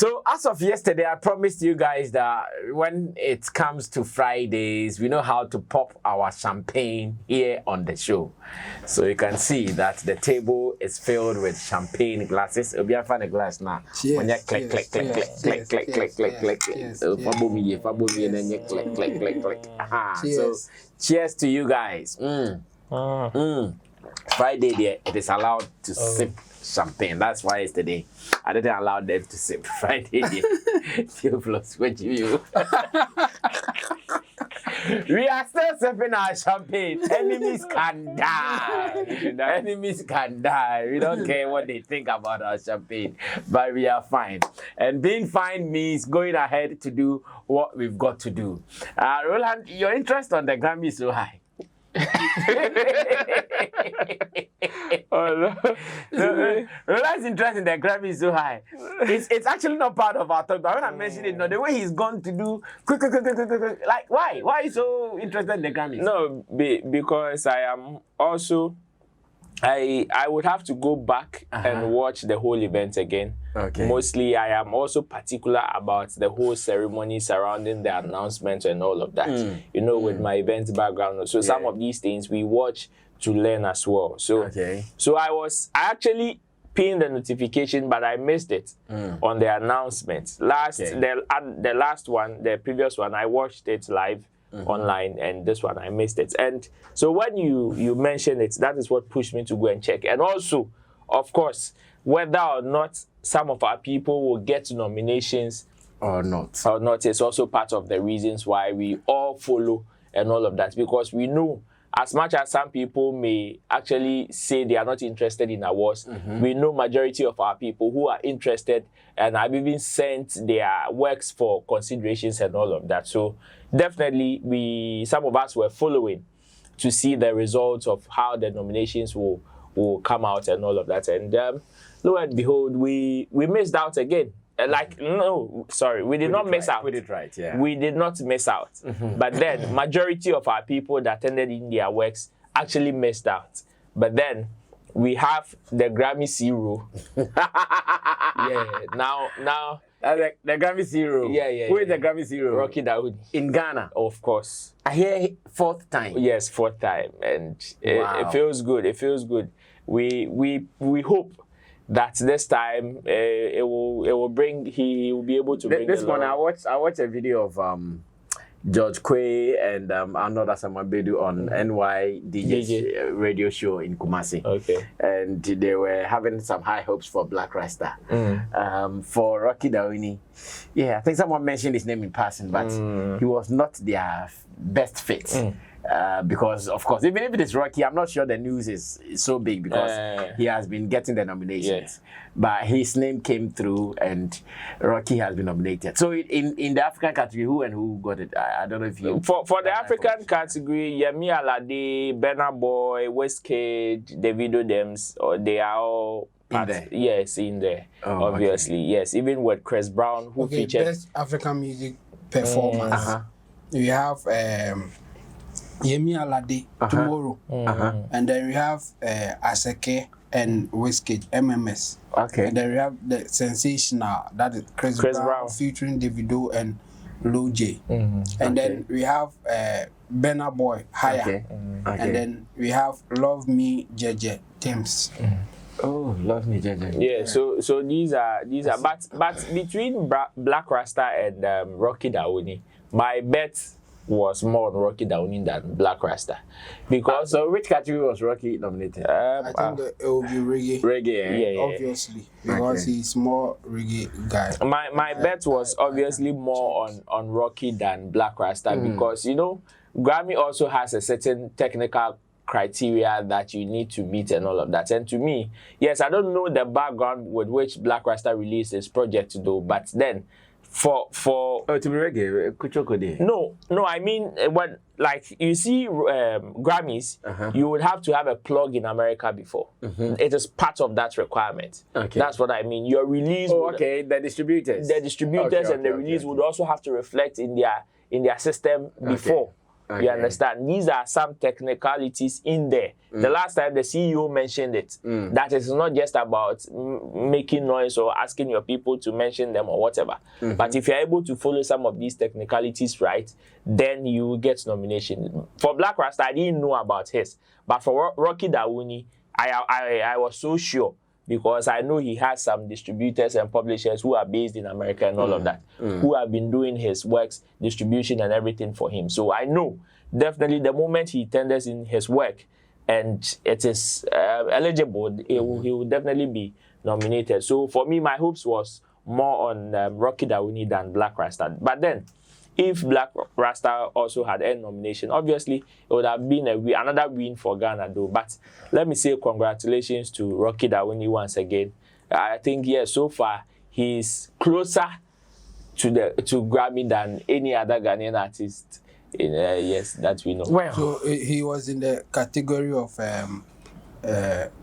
So as of yesterday, I promised you guys that when it comes to Fridays, we know how to pop our champagne here on the show. So you can see that the table is filled with champagne glasses. It'll be a funny glass now. When you click, click, click, click, click, click, click, click, click, click. So follow me, and then you click, click, click, click. So cheers to you guys. Friday, there it is allowed to sip champagne. That's why yesterday I didn't allow them to sip. Friday, feel plus with you. We are still sipping our champagne. Enemies can die. Enemies can die. We don't care what they think about our champagne, but we are fine. And being fine means going ahead to do what we've got to do. Roland, your interest on the Grammy is so high. Roland's interest in the Grammy is so high. It's actually not part of our talk, but when I mentioned it, no, the way he's gone to do quick, like why? Why are you so interested in the Grammys? No, because I am also I would have to go back and watch the whole event again. Okay. Mostly, I am also particular about the whole ceremony surrounding the announcement and all of that. You know, with my event background. So some of these things we watch to learn as well. So, so I actually pinned the notification, but I missed it on the announcement. The last one, the previous one, I watched it live. Online, and this one I missed it. And so when you mentioned it, that is what pushed me to go and check. And also, of course, whether or not some of our people will get nominations or not is also part of the reasons why we all follow and all of that, because we know as much as some people may actually say they are not interested in awards, we know majority of our people who are interested and have even sent their works for considerations and all of that. So definitely some of us were following to see the results of how the nominations will come out and all of that. And lo and behold, we missed out again. We did not miss out. We did right, yeah. We did not miss out. But then, majority of our people that attended in their works actually missed out. But then, we have the Grammy Zero. Now. The Grammy Zero. Yeah. Who is the Grammy Zero? Rocky Dawood. In Ghana? Of course. I hear fourth time. Yes, fourth time. And it feels good. It feels good. We hope that this time it will bring, he will be able to bring this one. I watched a video of George Quay and another someone Bedu on NY DJ radio show in Kumasi. Okay. And they were having some high hopes for Black Rasta. For Rocky Dawini. Yeah, I think someone mentioned his name in passing, but he was not their best fit. Because of course, even if it is Rocky, I'm not sure the news is so big because he has been getting the nominations. But his name came through and Rocky has been nominated. So in the African category, who got it? I don't know if you... For the African category, Yemi Alade, Burna Boy, Wizkid, Davido Dems, they are all... In there? Yes, in there. Obviously, yes. Even with Chris Brown, who featured... Best African music performance. We have... Yemi Alade tomorrow, and then we have Asake and Wizkid, MMS. Okay. And then we have the sensational, that is Chris Brown featuring Davido and Lil J. And then we have Burna Boy, Higher. And then we have Love Me Jeje, Thames. Oh, Love Me Jeje. Yeah. So these are but between Black Rasta and Rocky Dawuni, my bet was more on Rocky Dawuni than Black Rasta, because so which category was Rocky nominated? I think that it will be reggae. Reggae, obviously, because he's more reggae guy. My bet was obviously more on Rocky than Black Rasta, because you know Grammy also has a certain technical criteria that you need to meet and all of that. And to me, yes, I don't know the background with which Black Rasta released his project to do, but then. For to be reggae, Kuchoko. No, I mean when like you see Grammys, you would have to have a plug in America before. It is part of that requirement. Okay, that's what I mean. Your release. The distributors. The distributors and the release would also have to reflect in their system before. You understand? These are some technicalities in there. The last time the CEO mentioned it, that it's not just about making noise or asking your people to mention them or whatever. But if you're able to follow some of these technicalities right, then you will get nomination. For Black Rasta, I didn't know about his. But for Rocky Dawuni, I was so sure, because I know he has some distributors and publishers who are based in America and all of that, who have been doing his works, distribution and everything for him. So I know definitely the moment he tenders in his work and it is eligible, he will definitely be nominated. So for me, my hopes was more on Rocky Dawuni than Black Rasta. But then, if Black Rasta also had a nomination, obviously it would have been another win for Ghana though. But let me say congratulations to Rocky Dawuni once again. I think, so far he's closer to Grammy than any other Ghanaian artist that we know. Well, so he was in the category of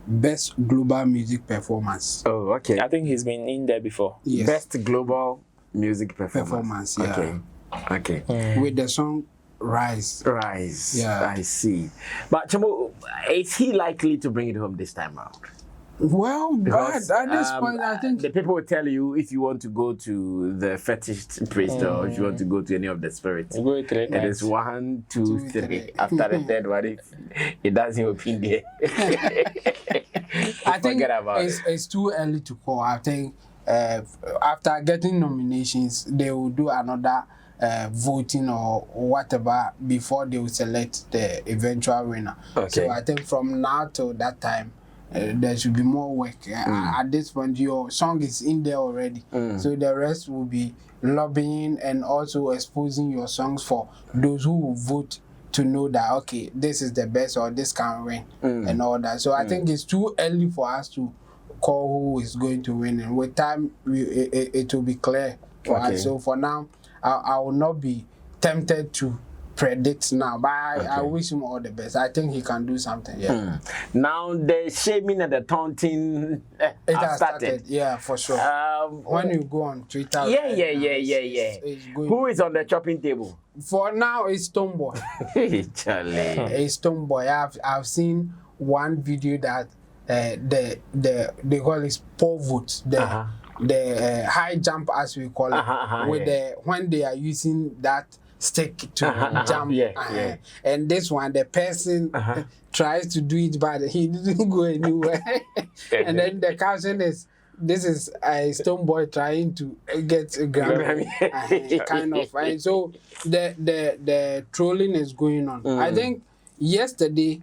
Best Global Music Performance. Oh, okay. I think he's been in there before. Yes. Best Global Music Performance. Yeah. Okay. With the song Rise. Yeah. I see. But Chamo, is he likely to bring it home this time around? Well, because, at this point, I think the people will tell you if you want to go to the fetish priest or if you want to go to any of the spirits. It is 1, 2, 3. After the third one, it doesn't open there. I think it's too early to call. I think after getting nominations, they will do another voting or whatever before they will select the eventual winner. So I think from now till that time, there should be more work. At this point, your song is in there already. So the rest will be lobbying and also exposing your songs for those who will vote to know that, okay, this is the best or this can win and all that. So I think it's too early for us to call who is going to win. And with time, it will be clear for us. So for now, I will not be tempted to predict now, but I wish him all the best. I think he can do something. Now the shaming and the taunting it has started. Yeah, for sure. When you go on Twitter, it's who is on the chopping table? For now, it's Stonebwoy. It's Stonebwoy. I've seen one video that they call it pole vote. The high jump, as we call it, when they are using that stick to jump. And this one, the person tries to do it, but he didn't go anywhere. And then the caption is, this is a Stonebwoy trying to get a Grammy. Kind of. And so the trolling is going on. I think yesterday,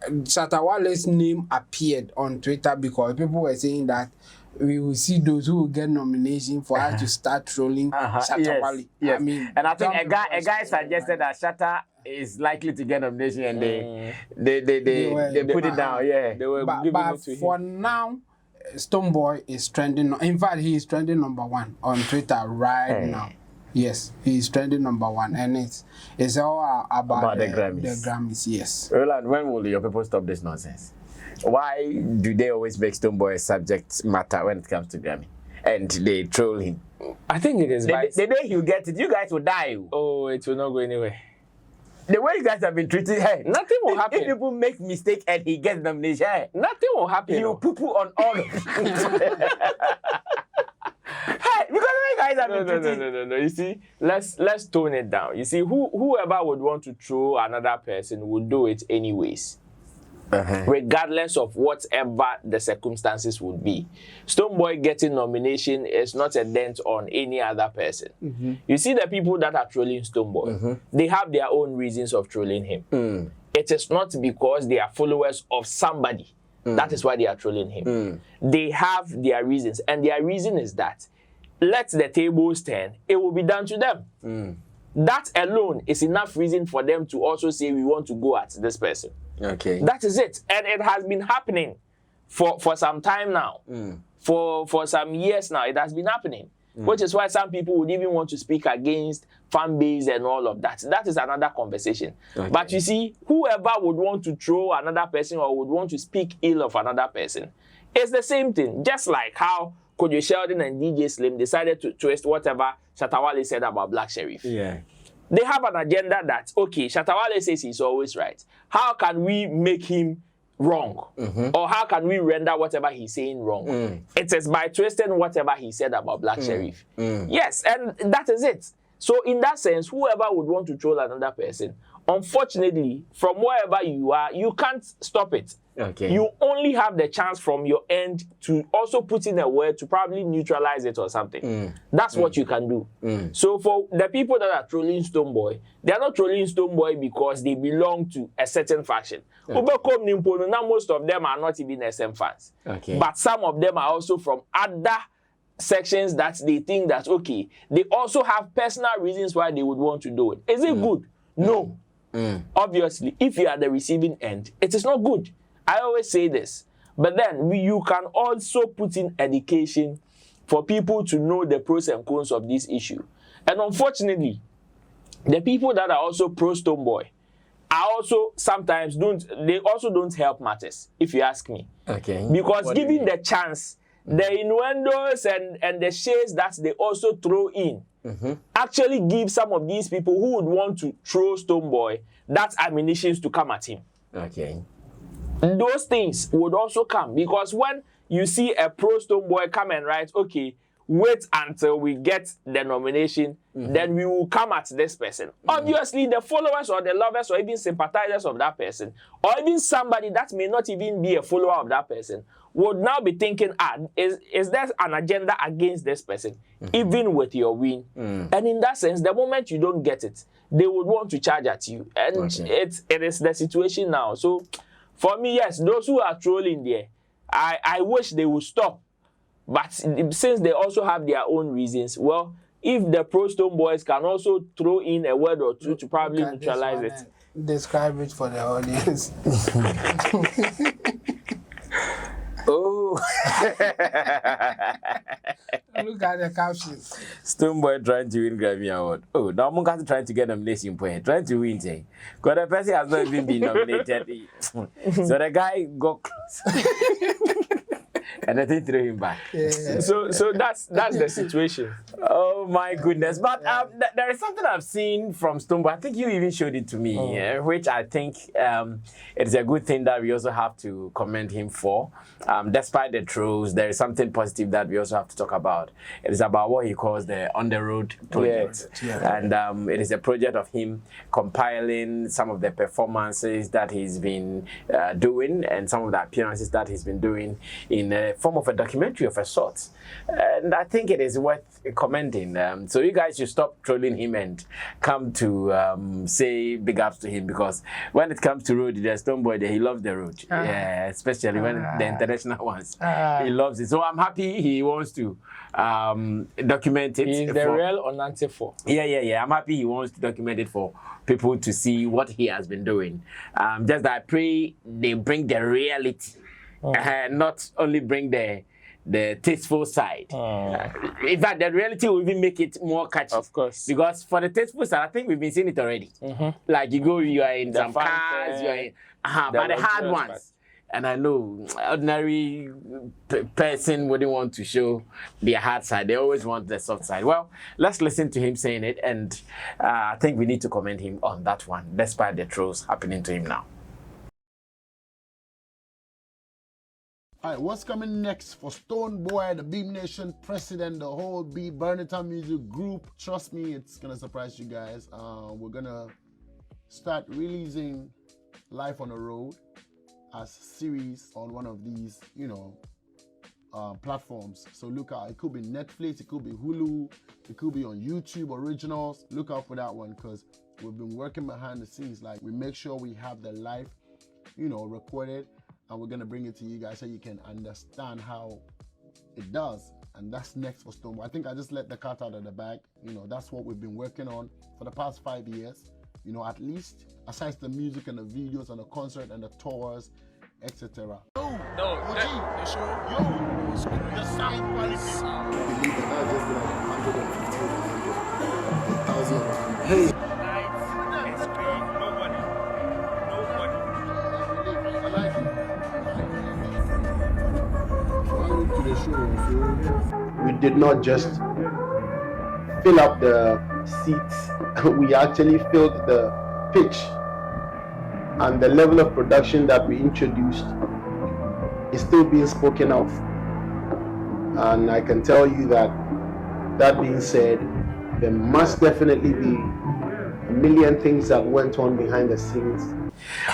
Shatta Wale's name appeared on Twitter because people were saying that we will see those who will get nomination for us to start trolling Shatta Wale. I mean, and I think a guy suggested that Shatta is likely to get nomination, and they put it down. They were giving it to him. For now, Stonebwoy is trending. In fact, he is trending #1 on Twitter right now. Yes, he is trending #1, and it's all about the Grammys. The Grammys, yes. Roland, when will your people stop this nonsense? Why do they always make Stonebwoy a subject matter when it comes to Grammy? And they troll him. I think it is the day he'll get it, you guys will die. Oh, it will not go anywhere. The way you guys have been treating her, nothing will happen. If people make mistake and he gets nomination, nothing will happen. You poo-poo on all of it. Hey, because you guys have been treating... No. You see, let's tone it down. You see, whoever would want to throw another person would do it anyways. Regardless of whatever the circumstances would be. Stonebwoy getting nomination is not a dent on any other person. You see the people that are trolling Stonebwoy, they have their own reasons of trolling him. It is not because they are followers of somebody. That is why they are trolling him. They have their reasons, and their reason is that let the tables turn, it will be done to them. That alone is enough reason for them to also say we want to go at this person. That is it. And it has been happening for some time now. For some years now, it has been happening. Which is why some people would even want to speak against fan base and all of that. That is another conversation. But you see, whoever would want to throw another person or would want to speak ill of another person, it's the same thing. Just like how Kojo Sheldon and DJ Slim decided to twist whatever Shatta Wale said about Black Sheriff. they have an agenda that, okay, Shatta Wale says he's always right. How can we make him wrong? Or how can we render whatever he's saying wrong? It is by twisting whatever he said about Black Sheriff. Yes, and that is it. So in that sense, whoever would want to troll another person, unfortunately, from wherever you are, you can't stop it. Okay. You only have the chance from your end to also put in a word to probably neutralize it or something. That's what you can do. So for the people that are trolling Stonebwoy, they are not trolling Stonebwoy because they belong to a certain faction. Now most of them are not even SM fans. Okay. But some of them are also from other sections that they think that, okay, they also have personal reasons why they would want to do it. Is it good? No. Obviously, if you are the receiving end, it is not good. I always say this. But then you can also put in education for people to know the pros and cons of this issue. And unfortunately, the people that are also pro Stonebwoy are also sometimes don't help matters, if you ask me. Okay. Because given the chance, the innuendos and the shades that they also throw in actually give some of these people who would want to throw Stonebwoy that ammunition to come at him. Okay. Those things would also come because when you see a pro Stonebwoy come and write, okay, wait until we get the nomination, then we will come at this person. Obviously, the followers or the lovers or even sympathizers of that person, or even somebody that may not even be a follower of that person, would now be thinking, is there an agenda against this person, even with your win? And in that sense, the moment you don't get it, they would want to charge at you. And it is the situation now. So, for me, yes, those who are trolling there, I wish they would stop. But since they also have their own reasons, well, if the pro Stonebwoys can also throw in a word or two to probably neutralize it. Describe it for the audience. Oh. Look at the captions. Stonebwoy trying to win Grammy Award. Oh, now I'm going to try to get nomination point. Trying to win, say. Because the person has not even been nominated. So the guy got close. And I think threw him back. Yeah. So that's the situation. Oh my goodness! But there is something I've seen from Stonebwoy. I think you even showed it to me, which I think it is a good thing that we also have to commend him for. Despite the trolls, there is something positive that we also have to talk about. It is about what he calls the On the Road project, and it is a project of him compiling some of the performances that he's been doing and some of the appearances that he's been doing in a form of a documentary of a sort. And I think it is worth commending. So you guys should stop trolling him and come to say big ups to him, because when it comes to road, there's Stonebwoy there, he loves the road. Yeah, especially when the international ones. He loves it. So I'm happy he wants to document it. He's the real Onante for. Yeah. I'm happy he wants to document it for people to see what he has been doing. Just that I pray they bring the reality. Not only bring the tasteful side. In fact, the reality will even make it more catchy. Of course. Because for the tasteful side, I think we've been seeing it already. Like you are in some cars, you are in, but the hard ones. And I know ordinary person wouldn't want to show their hard side. They always want the soft side. Well, let's listen to him saying it. And I think we need to commend him on that one, despite the trolls happening to him now. All right, what's coming next for Stonebwoy, the Beam Nation president, the whole B Burnertown Music Group? Trust me, it's gonna surprise you guys. We're gonna start releasing Life on the Road as series on one of these, platforms. So look out. It could be Netflix, it could be Hulu, it could be on YouTube Originals. Look out for that one, because we've been working behind the scenes. Like, we make sure we have the live, recorded. And we're gonna bring it to you guys so you can understand how it does. And that's next for Stonebwoy. I think I just let the cat out of the bag. That's what we've been working on for the past 5 years. At least, aside the music and the videos and the concert and the tours, etc. The sound quality. Believe it, not just like 150,000. Hey. We did not just fill up the seats we actually felt the pitch and the level of production that we introduced is still being spoken of. And I can tell you that being said, there must definitely be a million things that went on behind the scenes.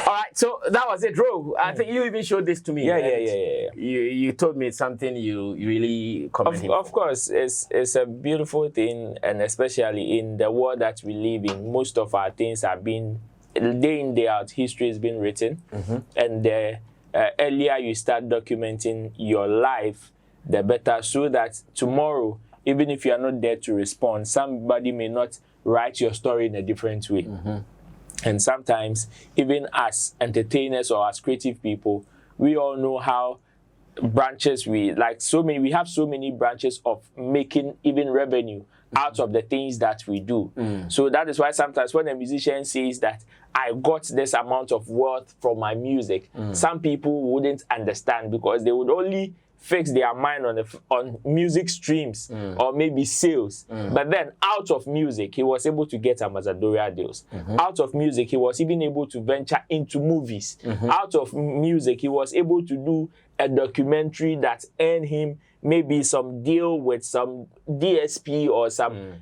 All right, so that was it, Ro. I think you even showed this to me. Yeah. You told me it's something you really commend him Of course, it's a beautiful thing, and especially in the world that we live in, most of our things have been day in, day out. History has been written, and the earlier you start documenting your life, the better, so that tomorrow, even if you are not there to respond, somebody may not write your story in a different way. And sometimes, even as entertainers or as creative people, we all know how branches we have so many branches of making even revenue out of the things that we do. So that is why sometimes when a musician says that I got this amount of wealth from my music, some people wouldn't understand, because they would only fix their mind on music streams or maybe sales. But then out of music, he was able to get ambassadorial deals. Out of music, he was even able to venture into movies. Out of music, he was able to do a documentary that earned him maybe some deal with some DSP or some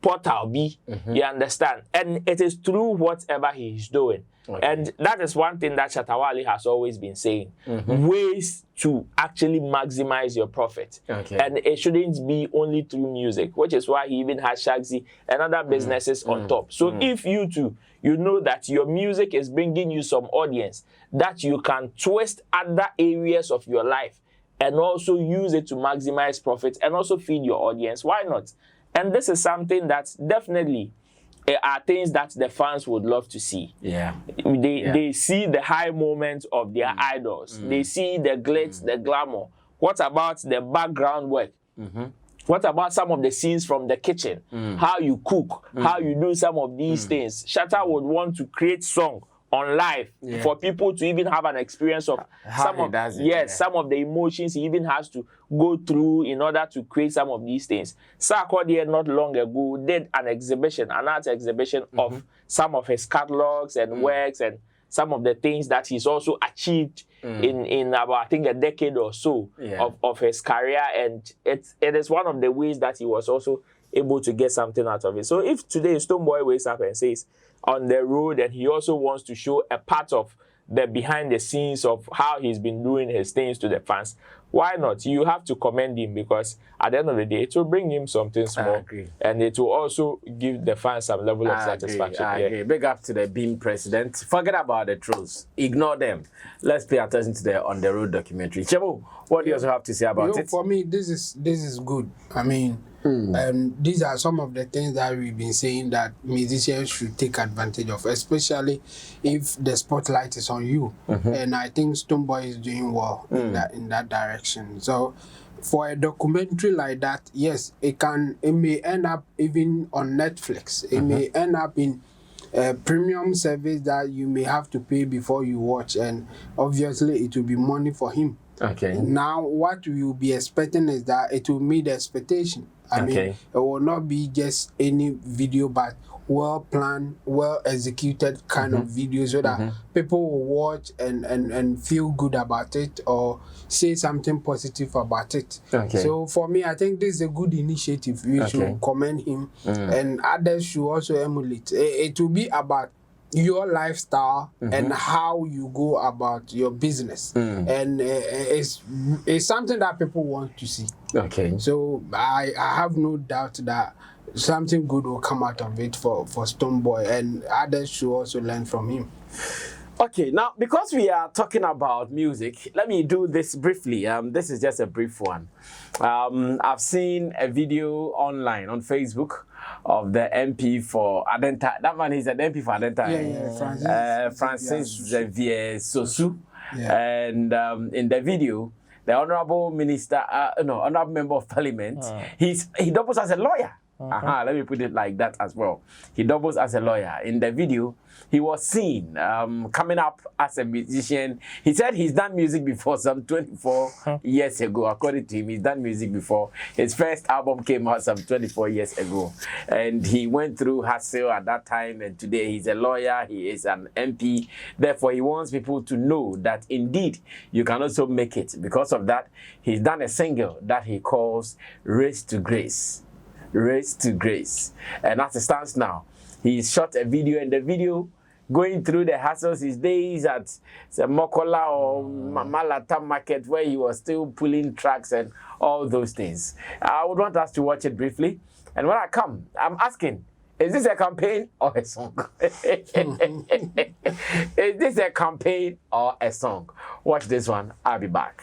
portal B. You understand? And it is through whatever he is doing. And that is one thing that Shatta Wale has always been saying. Ways to actually maximize your profit. And it shouldn't be only through music, which is why he even has Shagzy and other businesses on top. So if you too, you know that your music is bringing you some audience, that you can twist other areas of your life and also use it to maximize profits and also feed your audience, why not? And this is something that definitely are things that the fans would love to see. They see the high moments of their idols. They see the glitz, the glamour. What about the background work? What about some of the scenes from the kitchen? How you cook, how you do some of these things. Shatta would want to create song on live for people to even have an experience of some of the emotions he even has to go through in order to create some of these things. Sarkodie not long ago did an art exhibition of some of his catalogs and works and some of the things that he's also achieved in about, I think, a decade or so of his career, and it is one of the ways that he was also able to get something out of it. So if today Stonebwoy wakes up and says on the road, and he also wants to show a part of the behind the scenes of how he's been doing his things to the fans, why not? You have to commend him, because at the end of the day, it will bring him something small, and it will also give the fans some level of satisfaction. I agree. Big up to the Beam president. Forget about the trolls. Ignore them. Let's pay attention to the On the Road documentary. Chemo, what do you also have to say about it? For me, this is good. I mean, these are some of the things that we've been saying that musicians should take advantage of, especially if the spotlight is on you. And I think Stonebwoy is doing well in that direction. So for a documentary like that, yes, it may end up even on Netflix. It may end up in a premium service that you may have to pay before you watch, and obviously it will be money for him. Now what we will be expecting is that it will meet the expectation. I mean, it will not be just any video, but well planned, well executed kind of video, so that people will watch and feel good about it or say something positive about it. So for me, I think this is a good initiative. We should commend him, and others should also emulate. It will be about your lifestyle and how you go about your business, and it's something that people want to see. So I have no doubt that something good will come out of it for Stonebwoy, and others should also learn from him. Okay, now because we are talking about music, let me do this briefly. This is just a brief one. I've seen a video online on Facebook of the MP for Adenta. That man is an MP for Adenta. Francis Xavier Sosu. And in the video, the honorable minister, honorable member of parliament, he doubles as a lawyer. Let me put it like that as well. He doubles as a lawyer. In the video, he was seen coming up as a musician. He said he's done music before some 24 years ago. According to him, he's done music before. His first album came out some 24 years ago. And he went through hassle at that time. And today he's a lawyer. He is an MP. Therefore, he wants people to know that indeed you can also make it. Because of that, he's done a single that he calls Race to Grace. Race to Grace. And as it stands now, he shot a video, and the video going through the hassles, his days at Mokola or Malata Market, where he was still pulling tracks and all those things. I would want us to watch it briefly. And when I come, I'm asking, is this a campaign or a song? Is this a campaign or a song? Watch this one. I'll be back.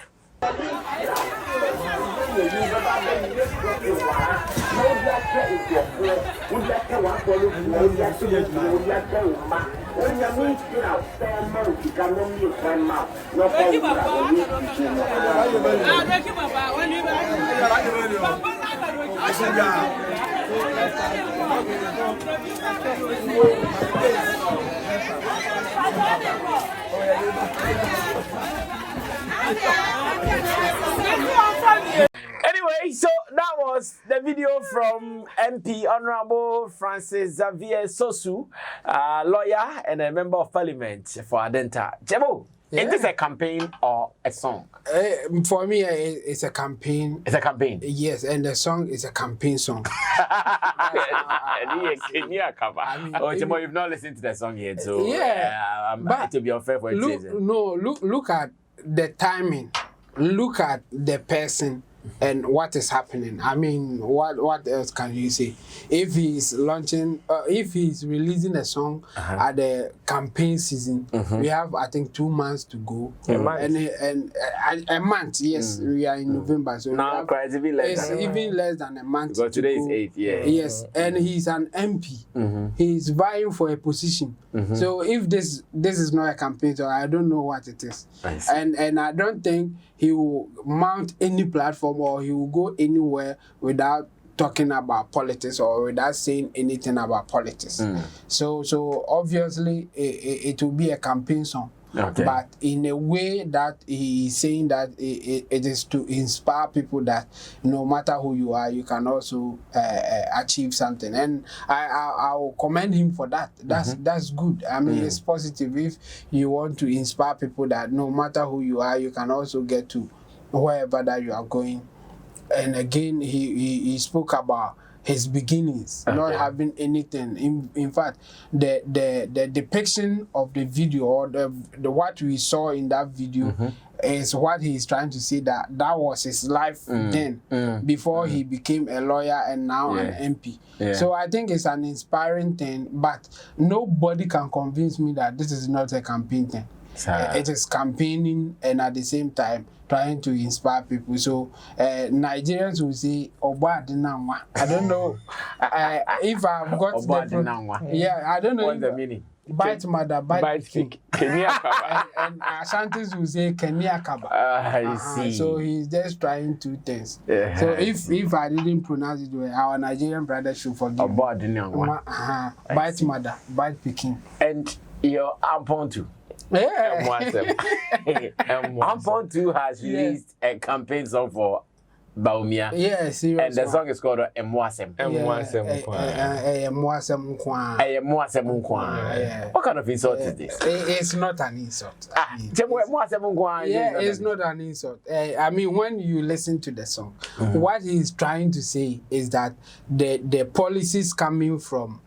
Anyway, so that was the video from MP Honorable Francis Vs Osebo, lawyer and a member of parliament for Adenta. Jebo, is this a campaign or a song? For me, it's a campaign. It's a campaign? Yes, and the song is a campaign song. Jebo, you've not listened to the song yet, so but to be unfair for look at the timing. Look at the person and what is happening. I mean, what else can you say? If he's launching, if he's releasing a song at the campaign season, we have, I think, 2 months to go. A month. And a month, yes, we are in November. So now it's even less than a month. Because today is 8, yeah. Yes, and he's an MP. He's vying for a position. So if this is not a campaign, so I don't know what it is. And I don't think he will mount any platform or he will go anywhere without talking about politics or without saying anything about politics. So obviously it will be a campaign song. Okay. But in a way that he is saying that it is to inspire people that no matter who you are, you can also achieve something. And I will commend him for that. That's good. I mean, it's positive if you want to inspire people that no matter who you are, you can also get to wherever that you are going. And again, he spoke about his beginnings, not having anything. In fact, the depiction of the video or the what we saw in that video is what he's trying to say, that was his life then, before he became a lawyer and now an MP. So I think it's an inspiring thing, but nobody can convince me that this is not a campaign thing. It is campaigning and at the same time trying to inspire people. So Nigerians will say Oba Dinanwa. I don't know if I've got I don't know. What's the meaning? Bite mother, bite stick. And Ashantis will say Kenya Kaba. I see. So he's just trying 2 things. So if I didn't pronounce it well, our Nigerian brothers should forgive me. Bite mother, bite picking. And your Ampontu. Ampontu has released a campaign song for Baumia. Yes, and the song is called Mwasem. What kind of insult is this? It's not an insult. It's not an insult. I mean, when you listen to the song, what he's trying to say is that the policies coming from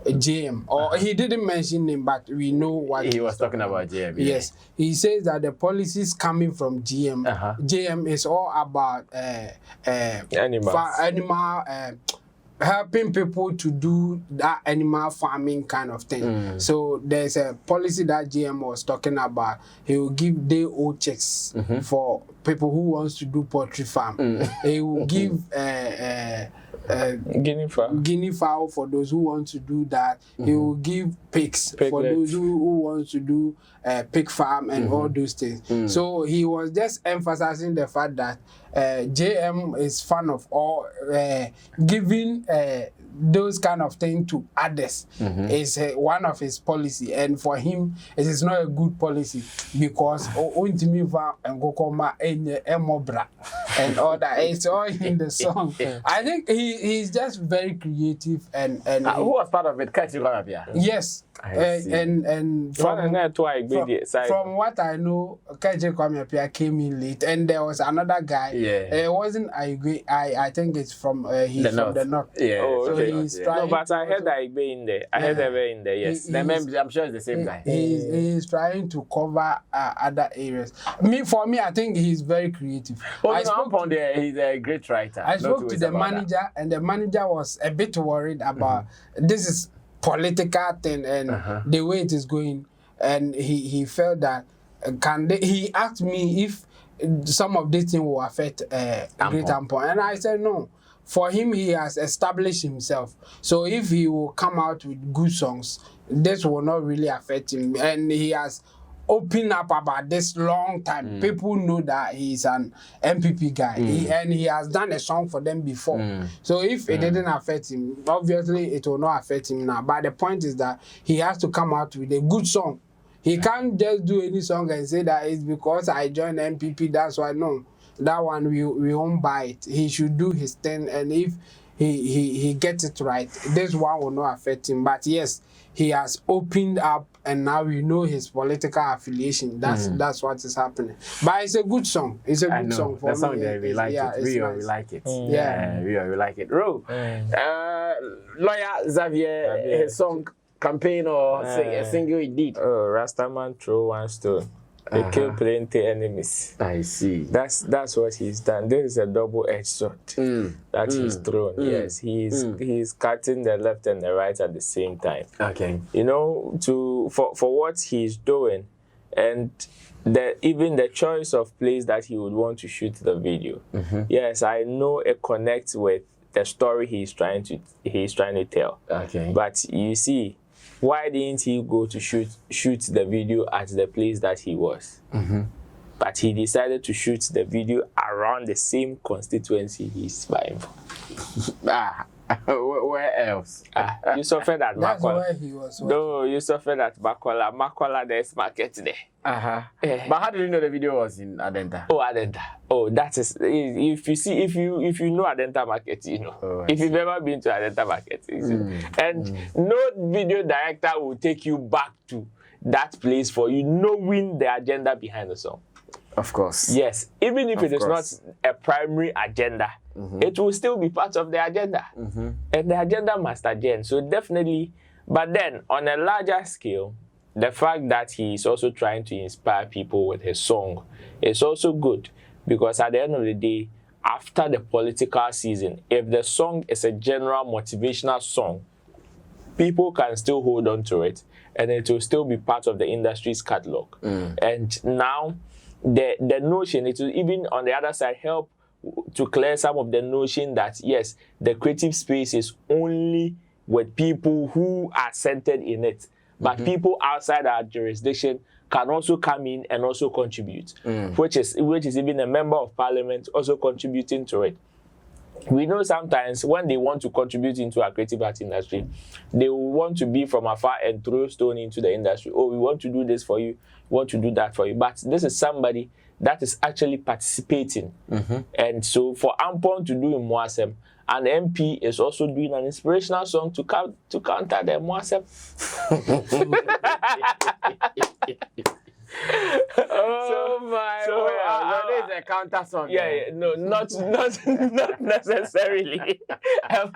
JM, or he didn't mention him, but we know what he was talking about. JM. Yes, he says that the policies coming from GM, GM is all about animal helping people to do that animal farming kind of thing. So there's a policy that GM was talking about. He will give day-old checks for people who wants to do poultry farm. He will give guinea fowl for those who want to do that. He will give pigs for those who want to do pig farm and all those things. So he was just emphasizing the fact that JM is fan of all giving those kind of things to others is one of his policy, and for him it is not a good policy because and all that. It's all in the song. I think he's just very creative and who was part of it? Yes. And from what I know, Kaji Kwame came in late, and there was another guy. It wasn't I think it's from he's from the north. Yeah. Oh, okay. So he's trying. No, but I heard Igbe in there. I heard Igbe in there. Yes. I'm sure it's the same guy. He's trying to cover other areas. For me, I think he's very creative. He's a great writer. I spoke to the manager, and the manager was a bit worried about this is political thing and the way it is going, and he felt that he asked me if some of this thing will affect Great Ampon, and I said no. For him, he has established himself, so if he will come out with good songs, this will not really affect him, and he has opened up about this long time. People know that he's an MPP guy, and he has done a song for them before. So if it didn't affect him, obviously it will not affect him now. But the point is that he has to come out with a good song. He can't just do any song and say that it's because I joined MPP, that's why. No, that one we won't buy it. He should do his thing, and if he gets it right, this one will not affect him. But yes, he has opened up, and now we know his political affiliation. That's what is happening. But it's a good song. It's a good song for me. Song that we like it. We like it. We like it. Lawyer Xavier, his song campaign or a single he did. Oh, Rastaman throw one stone. They kill plenty enemies. I see. That's what he's done. This is a double-edged sword that he's thrown. Yes, he's cutting the left and the right at the same time. Okay. You know, for what he's doing, and even the choice of place that he would want to shoot the video. Yes, I know it connects with the story he's trying to tell. Okay. But you see, why didn't he go to shoot the video at the place that he was? But he decided to shoot the video around the same constituency he's vying for. Where else? You suffered at Makola. That's where he was. No, you suffered at Makola. Makola, there's market there. But how did you know the video was in Adenta? Oh, Adenta. Oh, that is if you know Adenta market, you know. Oh, if you've ever been to Adenta market, and no video director will take you back to that place for you knowing the agenda behind the song. Of course. Yes, even if it is not a primary agenda, it will still be part of the agenda. And the agenda must agenda. So definitely, but then on a larger scale, the fact that he is also trying to inspire people with his song is also good, because at the end of the day, after the political season, if the song is a general motivational song, people can still hold on to it, and it will still be part of the industry's catalog. And now, the notion, it will even on the other side help to clear some of the notion that yes, the creative space is only with people who are centered in it, but people outside our jurisdiction can also come in and also contribute, which is even a member of parliament also contributing to it. We know sometimes when they want to contribute into our creative art industry, they will want to be from afar and throw stone into the industry. Oh, we want to do this for you, we want to do that for you. But this is somebody that is actually participating. And so for Ampon to do in Mwasem, an MP is also doing an inspirational song to counter the Mwasem. That is a counter song. No, not necessarily. If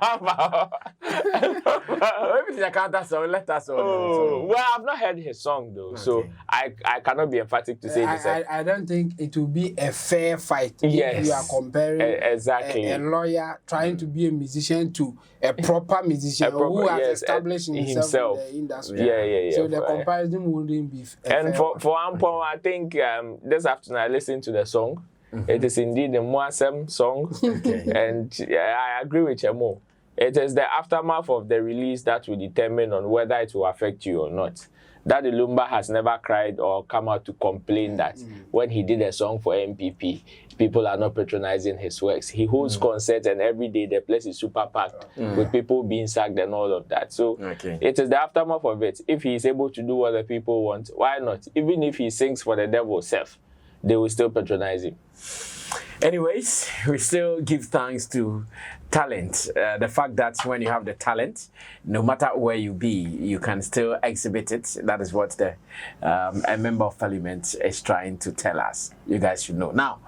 it's a counter song, let us know. Well, I've not heard his song though, so I cannot be emphatic to say this. I don't think it will be a fair fight if you are comparing a lawyer trying to be a musician to a proper musician who has established himself in the industry. So the comparison wouldn't be fair. And for Ampon, I think this afternoon I listened to the song, It is indeed a Mwasem song, and I agree with Chemo. It is the aftermath of the release that will determine on whether it will affect you or not. Daddy Lumba has never cried or come out to complain that when he did a song for MPP, people are not patronizing his works. He holds concerts, and every day the place is super packed with people being sacked and all of that. So it is the aftermath of it. If he is able to do what the people want, why not? Even if he sings for the devil's self, they will still patronize him. Anyways, we still give thanks to talent. The fact that when you have the talent, no matter where you be, you can still exhibit it. That is what the a member of parliament is trying to tell us. You guys should know. Now,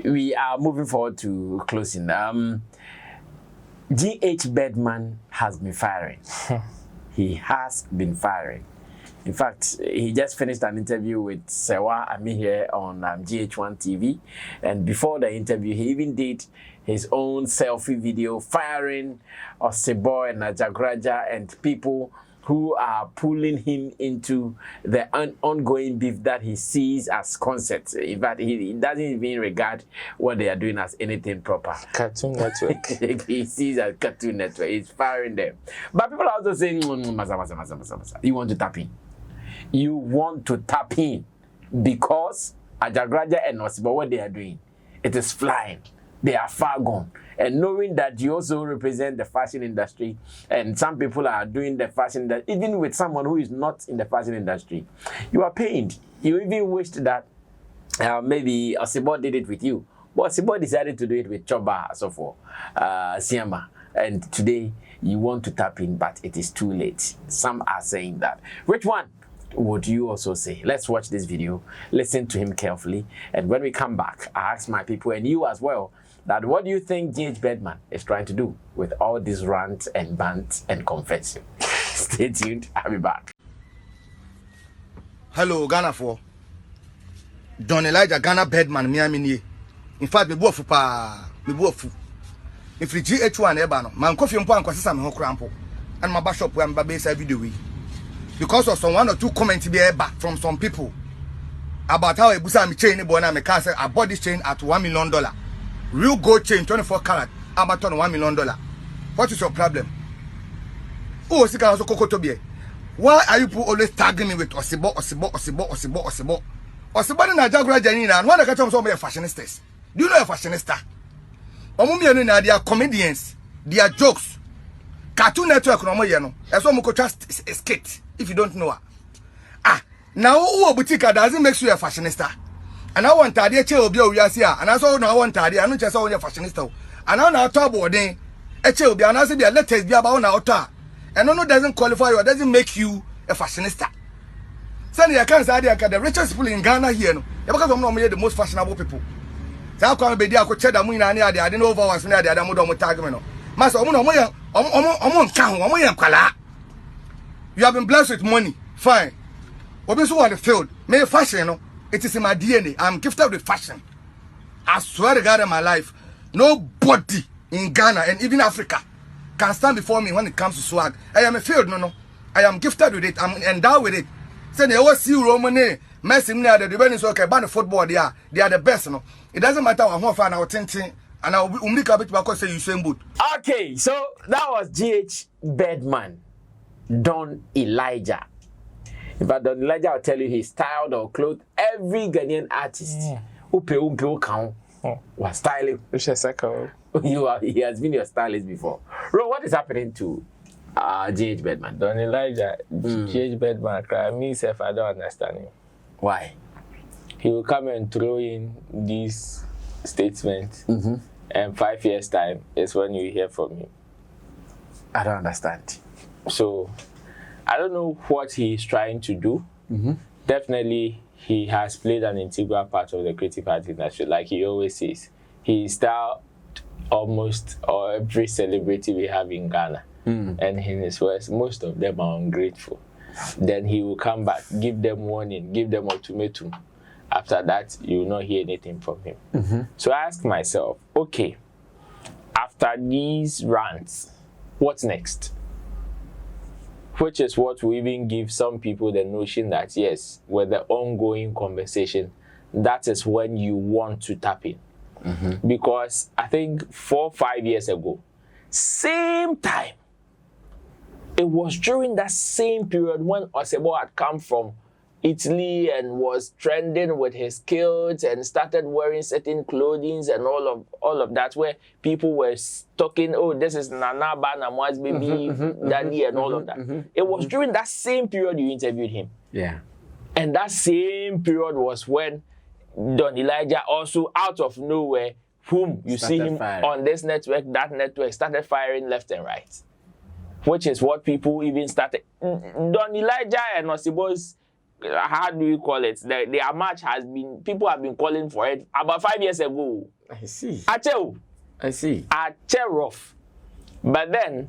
we are moving forward to closing. G.H. Bedman has been firing. He has been firing. In fact, he just finished an interview with Sewa Ami here on GH1 TV. And before the interview, he even did his own selfie video firing Osebo and Ajaguraja and people who are pulling him into the ongoing beef that he sees as concerts. In fact, he doesn't even regard what they are doing as anything proper. Cartoon Network. He sees as Cartoon Network. He's firing them. But people are also saying, Masa. You want to tap in. You want to tap in because Ajaguraja and Osebo, what they are doing, it is flying. They are far gone. And knowing that you also represent the fashion industry, and some people are doing the fashion industry, even with someone who is not in the fashion industry, you are pained. You even wished that maybe Osebo did it with you. But Osebo decided to do it with Choba, so for Siama. And today you want to tap in, but it is too late. Some are saying that. Which one would you also say? Let's watch this video, listen to him carefully, and when we come back, I ask my people and you as well that what do you think G.H. Bedman is trying to do with all these rants and bants and confession? Stay tuned, I'll be back. Hello, Ghana for Don Elijah Ghana Bedman Miami. In fact, me bofu pa me bofu. If the GH1 eba no, man coffee mpo ankwasesa me ho krampo. And my bashop we am babesa video we. Because of some one or two comments be eba from some people about how ebusa me chain bo na me can say I bought this chain at $1 million. Real gold chain 24 karat about $1 million. What is your problem? Oh, sika also kokoto be. Why are you people always tagging me with Osebo? Osebo na Ajaguraja ni na one that catch some fashionistas. Do you know a fashionista? Omumienu na they are comedians. They are jokes. Cartoon Network no mo ye no. Eso mo ko just skit if you don't know her. Now who boutique doesn't make you a fashionista. And I want tadi eche obi o wiase a. And I saw no want tadi anu che so you fashionista. And now na top boarding eche obi and I say be latest be about na auto. And no doesn't qualify you, doesn't make you a fashionista. Sunday I can't say the richest people in Ghana here no. Because I'm not the most fashionable people. So how come be there ko cheda mu ina ne ade ade no over was na ade ade mo do mo tag me no. Master omo no mo yan omo nka ho omo yan kwala. You have been blessed with money. Fine. Obi so on the field. Me fashion no. It is in my DNA. I'm gifted with fashion. I swear to God in my life, nobody in Ghana and even Africa can stand before me when it comes to swag. I am a field, no. I am gifted with it. I'm endowed with it. Say they always see Romane, Messi, the Devenians, okay, ban the football, they are the best, no. It doesn't matter what fan our tinting, and I'll make a bit because say you same boot. Okay, so that was G.H. Bedman, Don Elijah. In fact, Don Elijah will tell you he styled or clothed every Ghanaian artist. Upe count was styling. He has been your stylist before. Ro, what is happening to G.H. Bedman? Don Elijah, G.H. Bedman, myself, I don't understand him. Why? He will come and throw in these statements, and 5 years' time is when you hear from him. I don't understand. So, I don't know what he's trying to do. Definitely, he has played an integral part of the creative art industry, like he always says. He styled almost every celebrity we have in Ghana. And in his words, most of them are ungrateful. Then he will come back, give them warning, give them ultimatum. After that, you will not hear anything from him. So I ask myself, okay, after these rants, what's next? Which is what will even give some people the notion that, yes, with the ongoing conversation, that is when you want to tap in. Because I think 4 or 5 years ago, same time, it was during that same period when Osebo had come from Italy and was trending with his kilts and started wearing certain clothing and all of that, where people were talking, oh, this is Nana Banamwa's baby, daddy, and all of that. It was during that same period you interviewed him. Yeah. And that same period was when Don Elijah also, out of nowhere, whom you see him on this network, that network, started firing left and right. Which is what people even started. Don Elijah and Osebo's, how do you call it? Their match has been, people have been calling for it about 5 years ago. I see. I see. Rough. But then,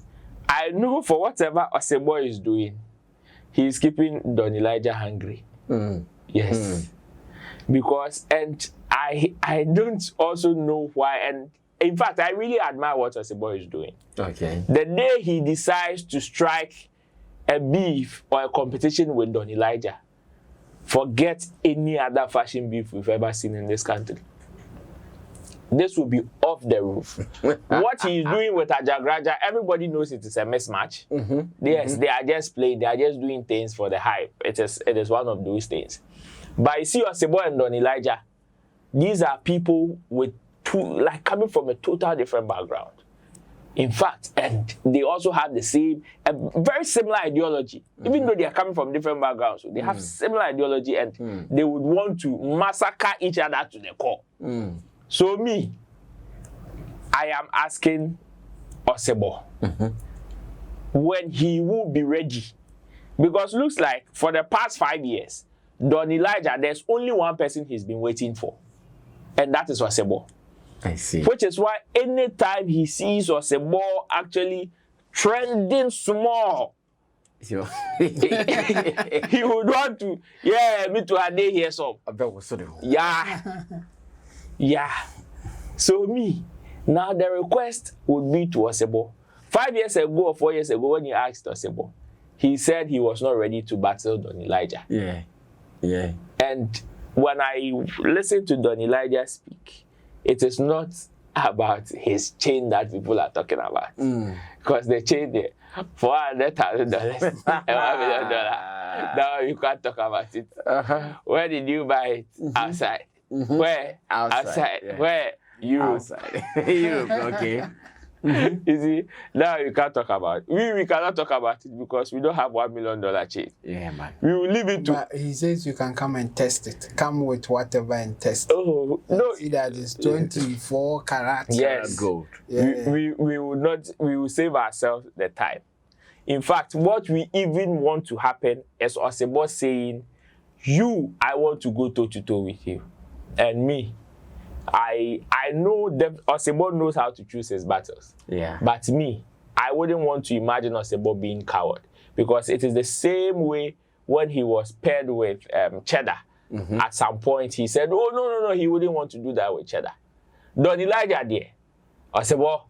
I know for whatever Osebo is doing, he's keeping Don Elijah hungry. Yes. Because, and I don't also know why, and in fact, I really admire what Osebo is doing. Okay. The day he decides to strike a beef or a competition with Don Elijah, forget any other fashion beef we've ever seen in this country. This will be off the roof. What he's doing with Ajaguraja, everybody knows it is a mismatch. Yes, they are just playing, they are just doing things for the hype. It is one of those things. But you see Osebo and Don Elijah, these are people with coming from a total different background. In fact, and they also have the same, a very similar ideology. Even though they are coming from different backgrounds, so they have similar ideology, and they would want to massacre each other to the core. So me, I am asking Osebo when he will be ready. Because looks like for the past 5 years, Don Elijah, there's only one person he's been waiting for. And that is Osebo. I see. Which is why anytime he sees Osebo actually trending small, he would want to, me too, I did hear some. Yeah. So me, now the request would be to Osebo. 5 years ago or 4 years ago, when you asked Osebo, he said he was not ready to battle Don Elijah. Yeah. And when I listen to Don Elijah speak, it is not about his chain that people are talking about. Because the chain there, $400,000, $1 million. Now you can't talk about it. Where did you buy it? Outside. Where? Outside. Yeah. Where? Europe. Outside. Europe, okay. You see, now you can't talk about it. We cannot talk about it because we don't have $1 million chain. Yeah, man. We will leave it to. But he says you can come and test it. Come with whatever and test it. Oh, no. See that it's 24 carats. Yes. Gold. Yeah. We will not, we will save ourselves the time. In fact, what we even want to happen is Osebo saying, I want to go toe-to-toe with you. And me, I know that Osebo knows how to choose his battles. Yeah. But me, I wouldn't want to imagine Osebo being coward, because it is the same way when he was paired with Cheddar. At some point, he said, "Oh no, he wouldn't want to do that with Cheddar." Don Elijah there, Osebo,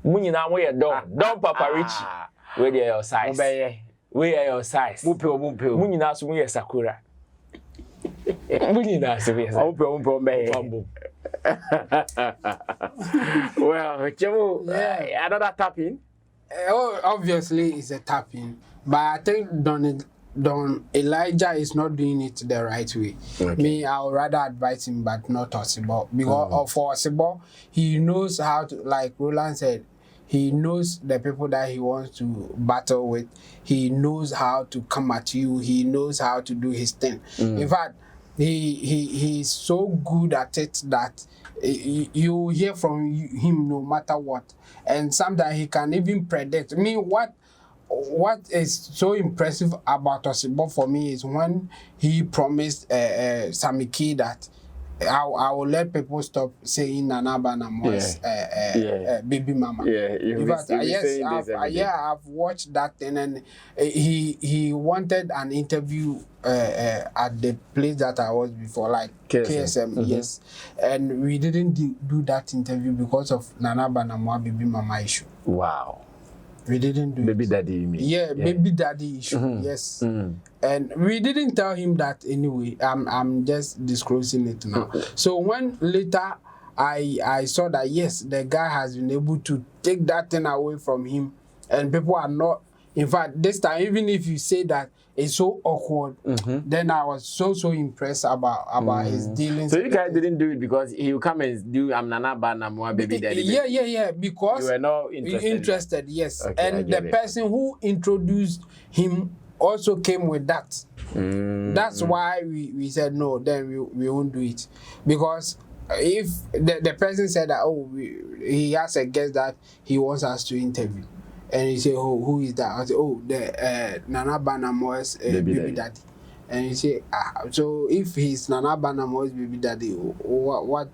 munina we don Papa Richie, where they are your size, where are your size, munina so we Sakura. Well, Jemo, another tapping. Obviously, it's a tapping, but I think Don Elijah is not doing it the right way. Okay. Me, I would rather advise him, but not Osebo, because for Osebo, he knows how to, like Roland said, he knows the people that he wants to battle with. He knows how to come at you. He knows how to do his thing. In fact, he's so good at it that you hear from him no matter what. And sometimes he can even predict. I mean, what is so impressive about Osebo for me is when he promised Sammy that I will let people stop saying Nana Banamwa's baby mama. I've watched that thing, and he wanted an interview at the place that I was before, like KSM. Yes, and we didn't do that interview because of Nana Banamwa baby mama issue. Wow. We didn't do baby it. daddy, you mean? Yeah, baby daddy issue. Yes. And we didn't tell him that anyway. I'm just disclosing it now. So when later I saw that yes, the guy has been able to take that thing away from him, and people are not. In fact, this time, even if you say that it's so awkward, then I was so impressed about his dealings. So you guys didn't do it because he will come and do Nana Banamwa baby daddy. Yeah. Because you were not interested. Yes. Okay, and the person who introduced him also came with that. That's why we said no. Then we won't do it, because if the person said that he has a guest that he wants us to interview. And he say, oh, who is that? I say, oh, the Nana Banamo's baby daddy. And he say, so if he's Nana Banamo's baby daddy, what?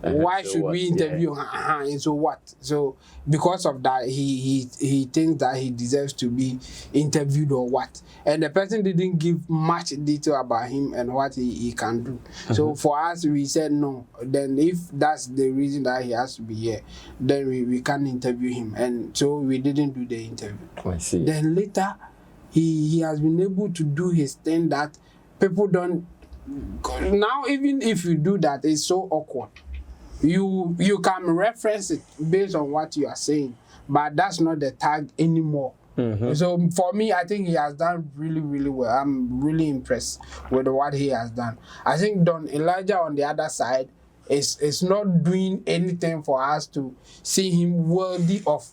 Why should we interview him? And so what? So because of that, he thinks that he deserves to be interviewed or what? And the person didn't give much detail about him and what he can do. So for us, we said no. Then if that's the reason that he has to be here, then we can't interview him. And so we didn't do the interview. I see. Then later, he has been able to do his thing that people don't. Now even if you do that, it's so awkward. You can reference it based on what you are saying, but that's not the tag anymore. So for me, I think he has done really, really well. I'm really impressed with what he has done. I think Don Elijah on the other side is not doing anything for us to see him worthy of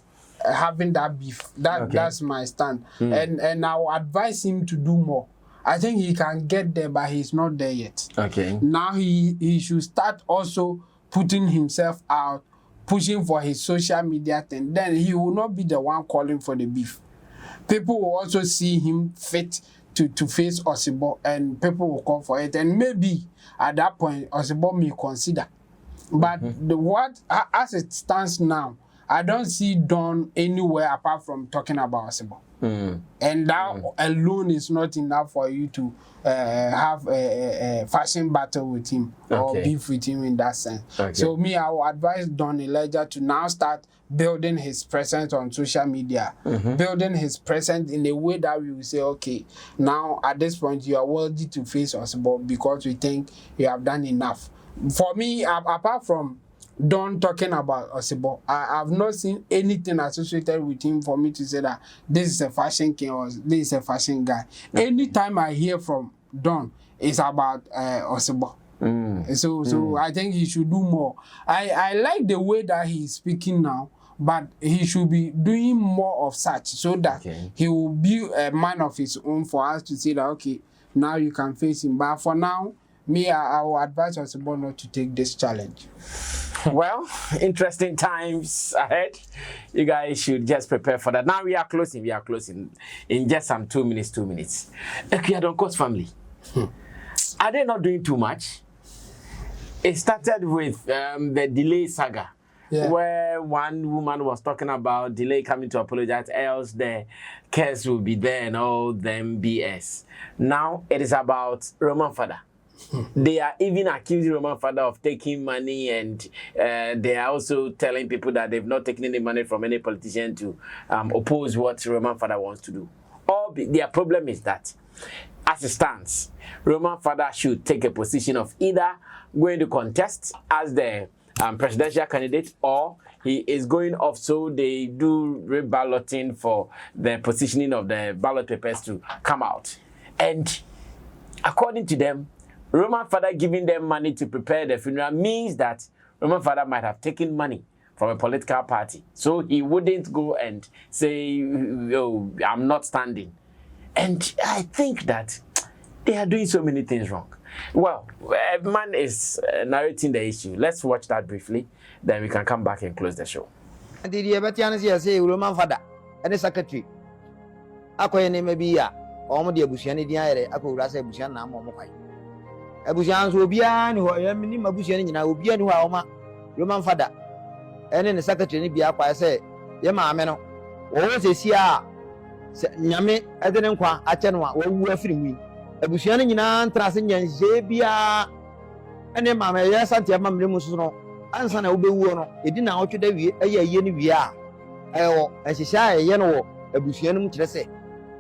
having that beef. That's my stand. And I will advise him to do more. I think he can get there, but he's not there yet. Okay. Now he should start also putting himself out, pushing for his social media thing. Then he will not be the one calling for the beef. People will also see him fit to face Osebo, and people will call for it. And maybe at that point, Osebo may consider. But as it stands now, I don't see Don anywhere apart from talking about Osebo. And that alone is not enough for you to have a fashion battle with him or beef with him in that sense. So me, I will advise Don Elijah to now start building his presence on social media, building his presence in a way that we will say, okay, now at this point you are worthy to face us, because we think you have done enough. For me, apart from Don talking about Osebo, I have not seen anything associated with him for me to say that this is a fashion king or this is a fashion guy. Anytime I hear from Don, it's about Osebo. So I think he should do more. I like the way that he's speaking now, but he should be doing more of such so that he will be a man of his own for us to say that, okay, now you can face him. But for now, I will advise Osebo not to take this challenge. Well, interesting times ahead. You guys should just prepare for that. Now we are closing in just some 2 minutes. Akua Donkor's family. Are they not doing too much? It started with the delay saga, where one woman was talking about delay coming to apologize, else the case will be there and all them BS. Now it is about Roman father. They are even accusing Roman father of taking money, and they are also telling people that they've not taken any money from any politician to oppose what Roman father wants to do. Their problem is that, as it stands, Roman father should take a position of either going to contest as the presidential candidate, or he is going off, so they do reballoting for the positioning of the ballot papers to come out. And according to them, Roman father giving them money to prepare the funeral means that Roman father might have taken money from a political party. So he wouldn't go and say, oh, I'm not standing. And I think that they are doing so many things wrong. Well, man is narrating the issue. Let's watch that briefly, then we can come back and close the show. Did you ever say Roman father and the secretary? Akua name be ya, or the Bushani Diare, Akura Bushan Namokai. Abujan will be an who I am in Mabusian, and I will be an Roman father. And then the secretary be up, I say, Yama Meno, always a Sia Yame, I didn't qua, Achanwa, or we are free. Abusian in an Trasin and Zabia. And then Mamma, yes, Auntie Mamma Musuno, and son will be one. It didn't out to the year we are. ɛwɔ ɛhyehyɛ a ɛyɛ no wɔ abusua no mu kyerɛ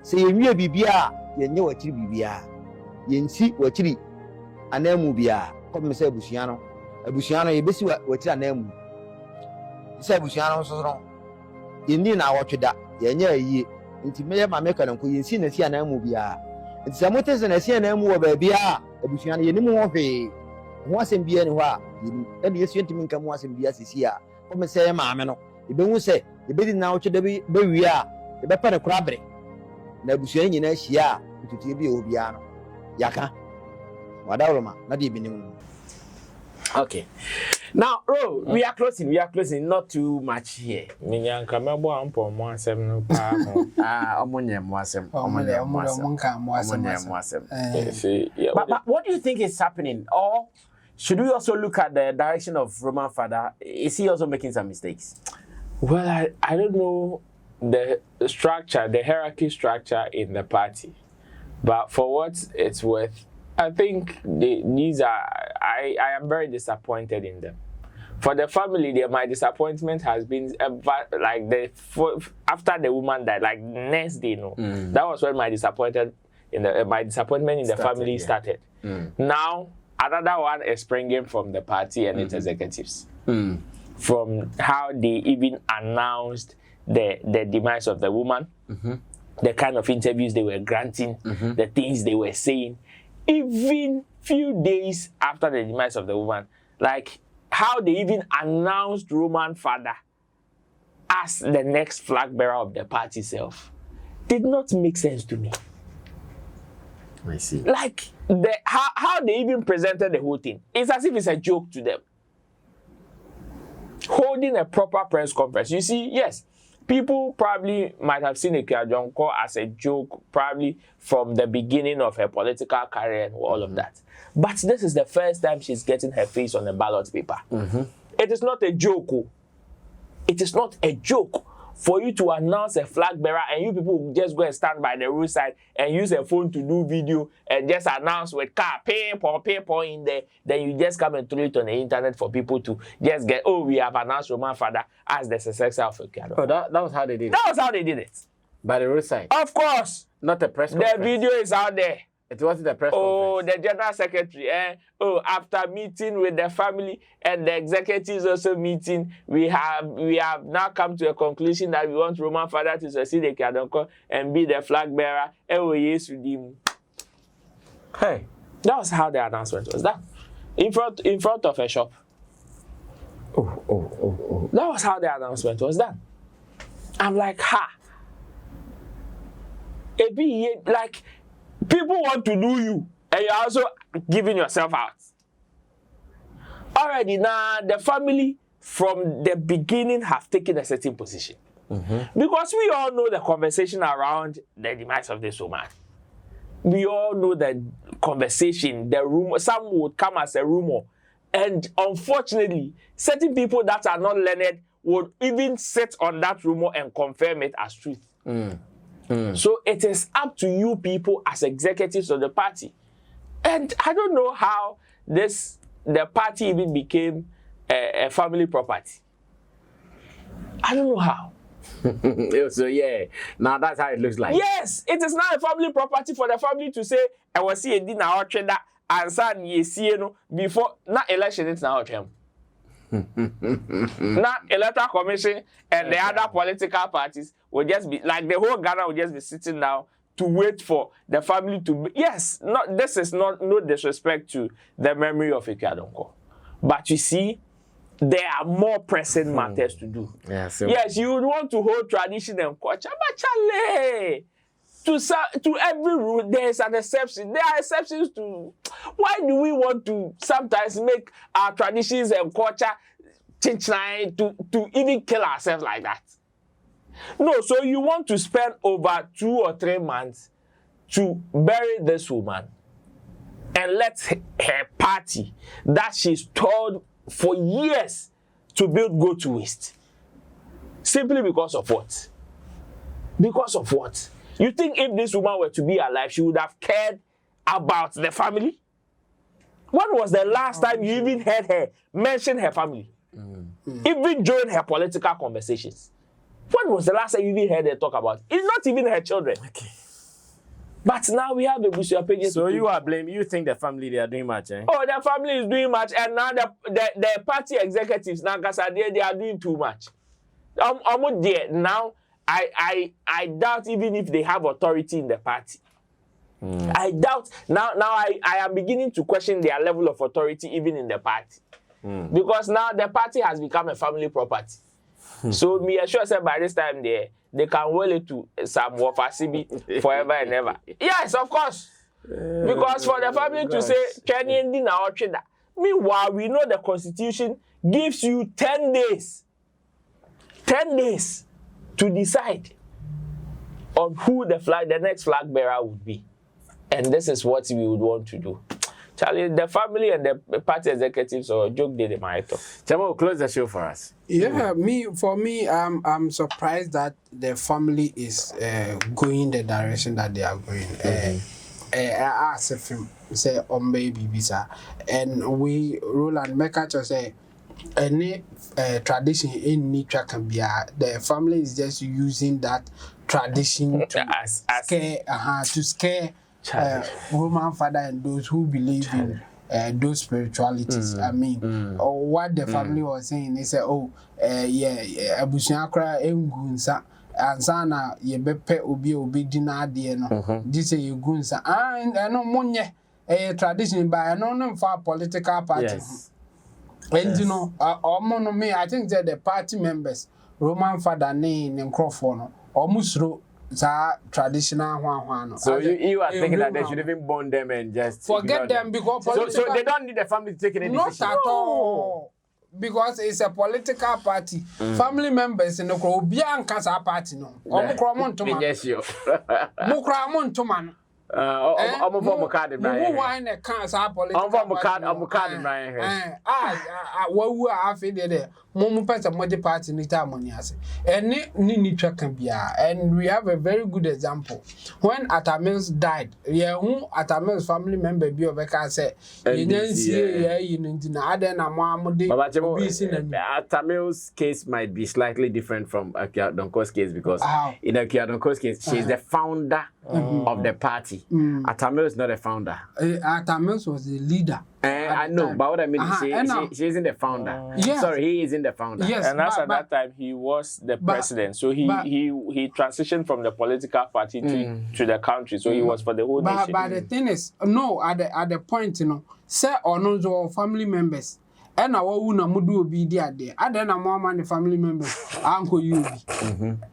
sɛ yɛnwie biribiara yɛnyɛ wɔkyiri biribiara yɛnsi wɔkyiri anamu biara kɔpem sɛ abusua no yɛbɛsi wɔkyiri anamu sɛ abusua no nso no yɛnni na awɔtwe da yɛnyɛ ayie nti mɛyɛ ma meka no nko yɛnsi na si anamu biara nti sɛ mote sɛ na si anamu wɔ baabiara abusua no yɛnim ho hwee ho asɛm biara ni hɔ a yɛnim ɛne yɛsua ntumi nka mu asɛm biara sisi a kɔpem sɛ yɛ maame no yɛbɛhu sɛ yɛbɛdi na awɔtwe da bɛwie a yɛbɛpɛ ne kora bere na abusua nyinaa hyia a ntutuo bi ɛwɔ biara no yaka wadawroma na de binim. Okay. Now, we are closing, not too much here. Minyanka mebo ampo mo asem no pa ho. Omonye mo asem. But what do you think is happening? Or should we also look at the direction of Roman father? Is he also making some mistakes? Well, I don't know the structure, the hierarchy structure in the party. But for what it's worth, I think these are, I am very disappointed in them. For the family, my disappointment has been like after the woman died, like next day, that was when my disappointment in the family started. Now another one is springing from the party and its executives, from how they even announced the demise of the woman, the kind of interviews they were granting, the things they were saying. Even few days after the demise of the woman, like how they even announced Roman father as the next flag bearer of the party self did not make sense to me. I see. Like how they even presented the whole thing. It's as if it's a joke to them. Holding a proper press conference. You see, yes, people probably might have seen Donkor as a joke, probably from the beginning of her political career and all of that. But this is the first time she's getting her face on a ballot paper. It is not a joke. It is not a joke for you to announce a flag bearer and you people just go and stand by the roadside and use a phone to do video and just announce with car, paper in there. Then you just come and throw it on the internet for people to just get, oh, we have announced Roman father as the successor of Akua. Oh, that was how they did it? That was how they did it. By the roadside? Of course. Not a press conference? The video is out there. It wasn't a press conference? Oh, the general secretary, after meeting with the family and the executives also meeting, we have now come to a conclusion that we want Roman father to succeed Donkor and be the flag bearer. Hey, that was how the announcement was done. In front of a shop. Oh. That was how the announcement was done. I'm like, like, people want to do you, and you're also giving yourself out. Already now, the family from the beginning have taken a certain position. Because we all know the conversation around the demise of this woman. We all know the conversation, the rumor, some would come as a rumor. And unfortunately, certain people that are not learned would even sit on that rumor and confirm it as truth. So it is up to you people as executives of the party. And I don't know how the party even became a family property. I don't know how. So yeah, now that's how it looks like. Yes, it is now a family property for the family to say, I was see a dinner or trader and son ye see no before not election it's now him. Now electoral commission and the other political parties will just be like the whole Ghana will just be sitting down to wait for the family to be, yes, this is not no disrespect to the memory of Donkor. But you see, there are more pressing matters to do. Yes, you would want to hold tradition and culture, but Charlie, to every rule there is an exception. There are exceptions to. Why do we want to sometimes make our traditions and culture to even kill ourselves like that? No, so you want to spend over 2 or 3 months to bury this woman and let her party that she's told for years to build go to waste. Simply because of what? Because of what? You think if this woman were to be alive, she would have cared about the family? When was the last time you even heard her mention her family? Even during her political conversations. When was the last time you even heard her talk about it? It's not even her children. Okay. But now we have the Busia pages. So you are blaming, you think the family, they are doing much, eh? Oh, the family is doing much, and now the party executives, now, they are doing too much. Now, I doubt even if they have authority in the party. I doubt. Now I am beginning to question their level of authority even in the party. Because now the party has become a family property. So me assure say by this time they can roll it to some Wafasibi forever and ever. Yes, of course. Because for the family to say Kenny Ndina or Chida. Meanwhile, we know the constitution gives you 10 days. 10 days to decide on who the next flag bearer would be. And this is what we would want to do. Charlie, the family and the party executives or joke they might talk. Chamo, close the show for us. Yeah, for me, I'm surprised that the family is going the direction that they are going. I asked if him say on baby visa, and we Roland Mekacho say any tradition in Nitra can be the family is just using that tradition to scare woman father and those who believe in those spiritualities. I mean, or what the family was saying, they say, oh, abusiakra engunsa ansana yebepe obi dina de no. This say engunsa. No monye tradition by no for political parties. And you know, me, I think that the party members, Roman father name and Crawford, almost traditional one. So you are thinking that they should even bond them and just forget them because so they don't need the family to take any decision. Not at all. Because it's a political party. Family members in the Obian Casa party no. Omukramon to man. Yes, you. Mukramon to man. Card in my wine a cancer political. Card in my what we are there. Momu person modi party ni money as. And ni can be and we have a very good example. When Atamils died, who Atamils family member be of a cancer. You didn't see you Atamils case might be slightly different from Akua Donkor's case because in Akua Donkor's case, she's the founder of the party. Atamils is not a founder. Atamils was the leader. I know, but what I mean is she isn't the founder. Yes. Sorry, he isn't the founder. Yes, and as at that time he was the president, so he transitioned from the political party to the country, so he was for the whole nation. But the thing is, no, at the point, say or no family members. And our una mudu be there. And then I'm more the family members, Uncle you.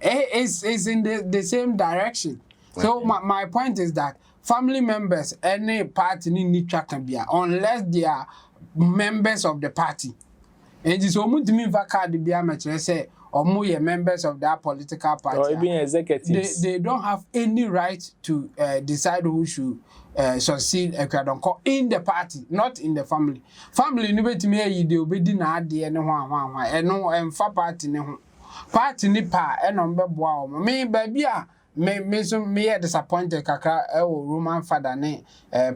It's in the same direction. So my point is that family members, any party need track can be unless they are members of the party. And it's almost me vacant the BMH say or more members of that political party. Or even executives. They don't have any right to decide who should succeed in the party, not in the family. Family ni beti me they obedi na ade ne ho eno emfa party ne ho. Party ni pa eno mbeboa o. Me baby a me disappointed kakra Roman father ne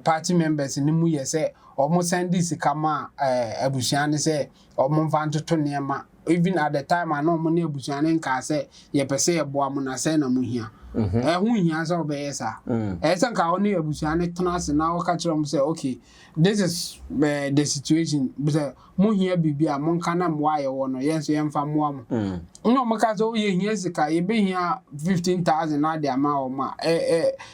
party members ni mu ye say omo send this kama abusuane say omo mfa ntoto nema even at the time I know money abusuane nka say ye pese ye boa mo na say na mu hia hu hia so be yesa san ka oni abusuane tenase na wo ka kire mo say okay this is the situation but mu hia bibia mo nka na mo aye wo no yes ye mfa mo am no mo ka so ye hia sika ye be hia 15,000 na de ama o ma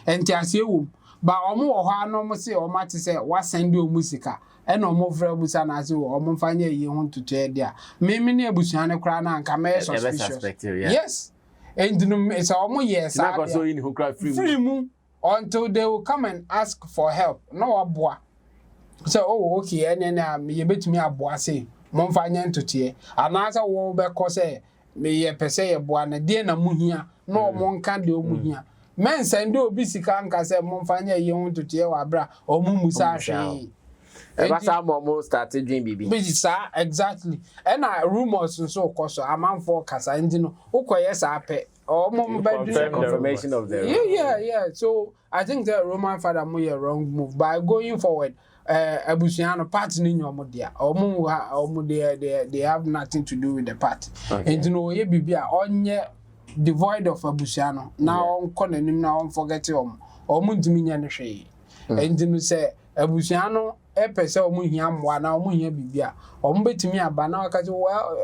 enti ase wo ba omo wo ha no mo say o ma ti say wa send o musika e no mo fra busa na ase wo omo mfa nya yi ho ntutu e dia me ne abusuane kra na nka me suspicious yes and it's almost yes free mu until they will come and ask for help no aboa so oh okay and you betumi aboa say mo mfa nya ntotie anasa wo be ko say me ye pese ye boa na de na muhia no mo nka de muhia men send obi sika nka say mo mfa nya ye ho ntotie wa bra o mu musa hwe Ebasa mo started dream bibi. Bisa exactly. And rumors so koso amam for kasa ndino ukoye sa pe or mo confirmation of the yeah. So I think the Roman father mo wrong move by going forward. Abusiano party ni nyomo dia omo they have nothing to do with the party. And you know ye bibi a onye devoid of abusiano. Now on konenim now on forget ntimi nya ne hwe. Enti say abusiano pese hia mwa na hia bibia. Betimi aba na waka well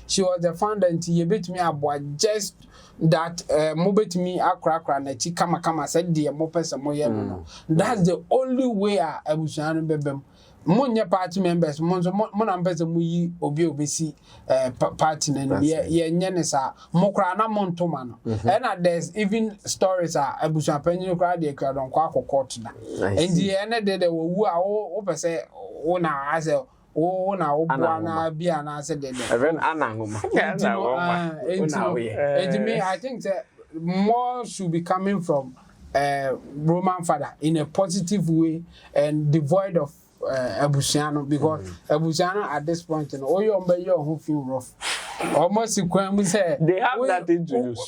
she was the founder nti ye betimi abo just that betimi akra na chi kama said the mo pese mo ye no. That's the only way abusiano bebem. Monye party members mo na mpese mo yi obi party na ye nyene sa mo kra na mo ntoma no and there's even stories abusu apanyin kra de kra don kwa court na and the end de wo wo pese wo na ase wo na wo bua na bia na ase de even anangoma I think that more should be coming from Roman father in a positive way and devoid of Abusiano because Abusiano at this point in all your who feel rough. Almost say they have nothing to lose.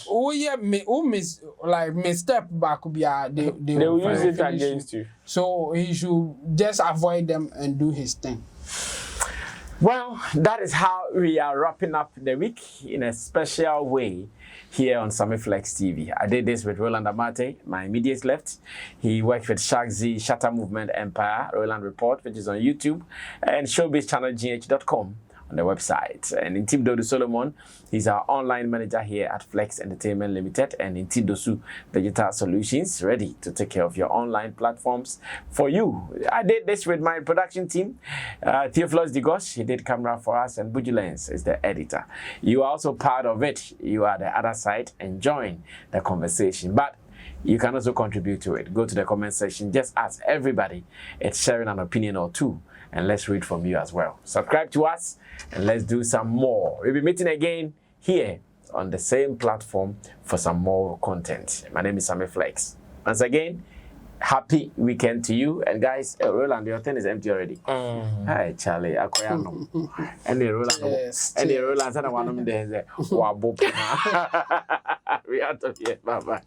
Step back they will use it against you. So he should just avoid them and do his thing. Well, that is how we are wrapping up the week in a special way here on Sammy Flex TV. I did this with Roland Amate, my immediate left. He worked with Shark Z, Shatter Movement Empire, Roland Report, which is on YouTube, and Showbiz Channel GH.com on the website. And in Team Dodu Solomon, he's our online manager here at Flex Entertainment Limited, and in Team Dosu Digital Solutions, ready to take care of your online platforms for you. I did this with my production team. Theophilus Digos, he did camera for us, and Bujulens is the editor. You are also part of it. You are the other side enjoying the conversation. But you can also contribute to it. Go to the comment section. Just ask everybody. It's sharing an opinion or two. And let's read from you as well. Subscribe to us and let's do some more. We'll be meeting again here on the same platform for some more content. My name is Sammy Flex. Once again, happy weekend to you. And guys, Roland, your thing is empty already. Hi, Charlie. Akua no. Any Roland, any Roland, and one of them there. We out of here. Bye bye.